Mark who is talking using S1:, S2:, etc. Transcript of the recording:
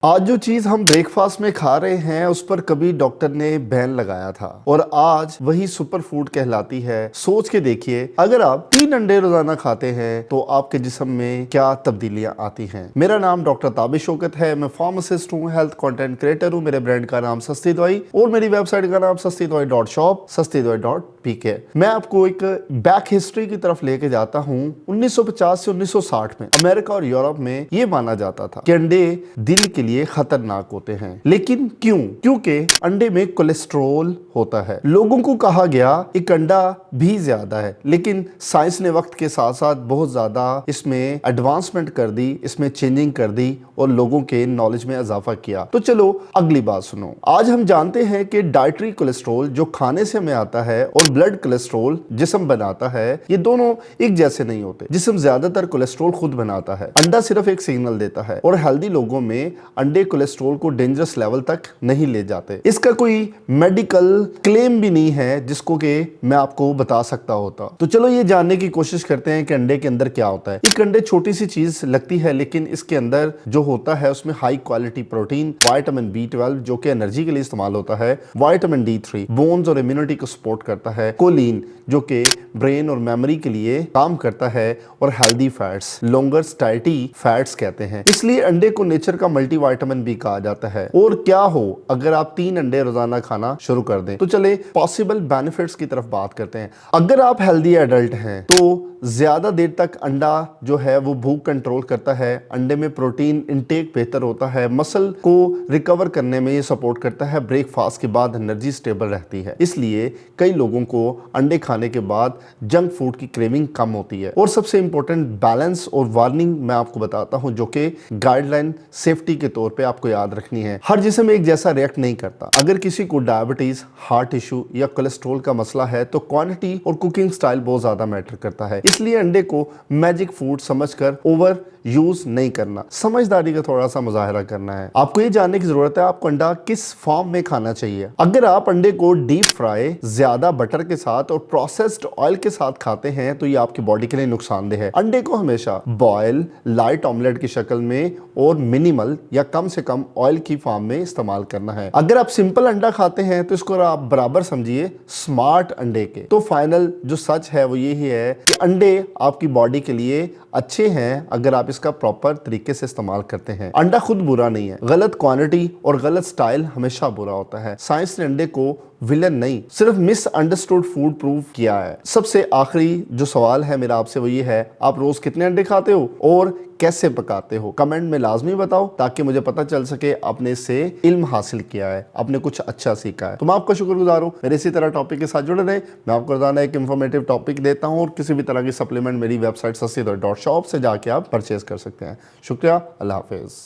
S1: आज जो चीज हम ब्रेकफास्ट में खा रहे हैं उस पर कभी डॉक्टर ने बैन लगाया था और आज वही सुपर फूड कहलाती है। सोच के देखिए, अगर आप 3 अंडे रोजाना खाते हैं तो आपके जिस्म में क्या तब्दीलियां आती हैं। मेरा नाम डॉक्टर ताबिश शौकत है, मैं फार्मासिस्ट हूँ, हेल्थ कंटेंट क्रिएटर हूँ। मेरे ब्रांड का नाम सस्ती दवाई और मेरी वेबसाइट का नाम sastidawai.shop, sastidawai.pk। मैं आपको एक बैक हिस्ट्री की तरफ लेके जाता हूँ। 1950 से 1960 में अमेरिका और यूरोप में ये माना जाता था कि अंडे दिल के लिए खतरनाक होते हैं। लेकिन क्यों? क्योंकि अंडे में कोलेस्ट्रॉल होता है। लोगों को कहा गया एक अंडा भी ज्यादा है, लेकिन साइंस ने वक्त के साथ साथ बहुत ज्यादा इसमें एडवांसमेंट कर दी, इसमें चेंजिंग कर दी और लोगों के नॉलेज में इजाफा किया। तो चलो अगली बात सुनो। आज हम जानते हैं कि डाइटरी कोलेस्ट्रॉल जो खाने से हमें आता है और ब्लड कोलेस्ट्रॉल जिस्म बनाता है, ये दोनों एक जैसे नहीं होते। जिस्म ज्यादातर कोलेस्ट्रॉल खुद बनाता है, अंडा सिर्फ एक सिग्नल देता है। और हेल्दी लोगों में अंडे कोलेस्ट्रॉल को डेंजरस लेवल तक नहीं ले जाते। इसका कोई मेडिकल क्लेम भी नहीं है जिसको कि मैं आपको बता सकता होता। तो चलो ये जानने की कोशिश करते हैं कि अंडे के अंदर क्या होता है। एक अंडे छोटी सी चीज लगती है, लेकिन इसके अंदर जो होता है उसमें high quality protein, vitamin B12 जो कि एनर्जी के लिए इस्तेमाल होता है, विटामिन D3 बोन्स और इम्यूनिटी को सपोर्ट करता है, कोलिन जो कि ब्रेन और मेमोरी के लिए काम करता है, और हेल्दी फैट्स, लॉन्गर स्टाइटी फैट्स कहते हैं। इसलिए अंडे को नेचर का मल्टीविटामिन भी कहा जाता है। और क्या हो अगर आप 3 अंडे रोजाना खाना शुरू कर दें। तो चले पॉसिबल बेनिफिट्स की तरफ बात करते हैं। अगर आप हेल्दी एडल्ट हैं तो ज्यादा देर तक अंडा जो है वो भूख कंट्रोल करता है। अंडे में प्रोटीन इंटेक बेहतर होता है, मसल को रिकवर करने में ये सपोर्ट करता है, ब्रेकफास्ट के बाद एनर्जी स्टेबल रहती है। इसलिए कई लोगों को अंडे खाने के बाद जंक फूड की क्रेविंग कम होती है। और सबसे इंपॉर्टेंट बैलेंस और वार्निंग मैं आपको बताता हूं जो कि गाइडलाइन सेफ्टी के तौर पे आपको याद रखनी है। हर जिस्म एक जैसा रिएक्ट नहीं करता। अगर किसी को डायबिटीज, हार्ट इशू या कोलेस्ट्रॉल का मसला है तो क्वांटिटी और कुकिंग स्टाइल बहुत ज्यादा मैटर करता है। इसलिए अंडे को मैजिक फूड समझकर ओवर यूज नहीं करना, समझदारी का थोड़ा सा मुजाहरा करना है। आपको ये जानने की जरूरत है आपको अंडा किस फॉर्म में खाना चाहिए। अगर आप अंडे को डीप फ्राई, ज्यादा बटर के साथ और प्रोसेस्ड ऑयल के साथ खाते हैं तो ये आपकी बॉडी के लिए नुकसानदेह है। अंडे को हमेशा बॉयल, लाइट ऑमलेट की शक्ल में और मिनिमल या कम से कम ऑयल की फॉर्म में इस्तेमाल करना है। अगर आप सिंपल अंडा खाते हैं तो इसको आप बराबर समझिए स्मार्ट अंडे के। तो फाइनल जो सच है वो यही है कि अंडे आपकी बॉडी के लिए अच्छे हैं अगर आप इसका प्रॉपर तरीके से इस्तेमाल करते हैं। अंडा खुद बुरा नहीं है, गलत क्वांटिटी और गलत स्टाइल हमेशा बुरा होता है। साइंस ने अंडे को विलन नहीं, सिर्फ मिसअंडरस्टूड फूड प्रूव किया है। सबसे आखिरी जो सवाल है मेरा आपसे वो ये है, आप रोज कितने अंडे खाते हो और कैसे पकाते हो? कमेंट में लाजमी बताओ ताकि मुझे पता चल सके आपने इससे इल्म हासिल किया है, आपने कुछ अच्छा सीखा है। तो मैं आपका शुक्रगुजार हूँ। मेरे इसी तरह टॉपिक के साथ जुड़े रहे। मैं आपको रोजाना एक इंफॉर्मेटिव टॉपिक देता हूँ और किसी भी तरह की सप्लीमेंट मेरी वेबसाइट sastidawai.shop से जाके आप परचेज कर सकते हैं। शुक्रिया, अल्लाह हाफिज।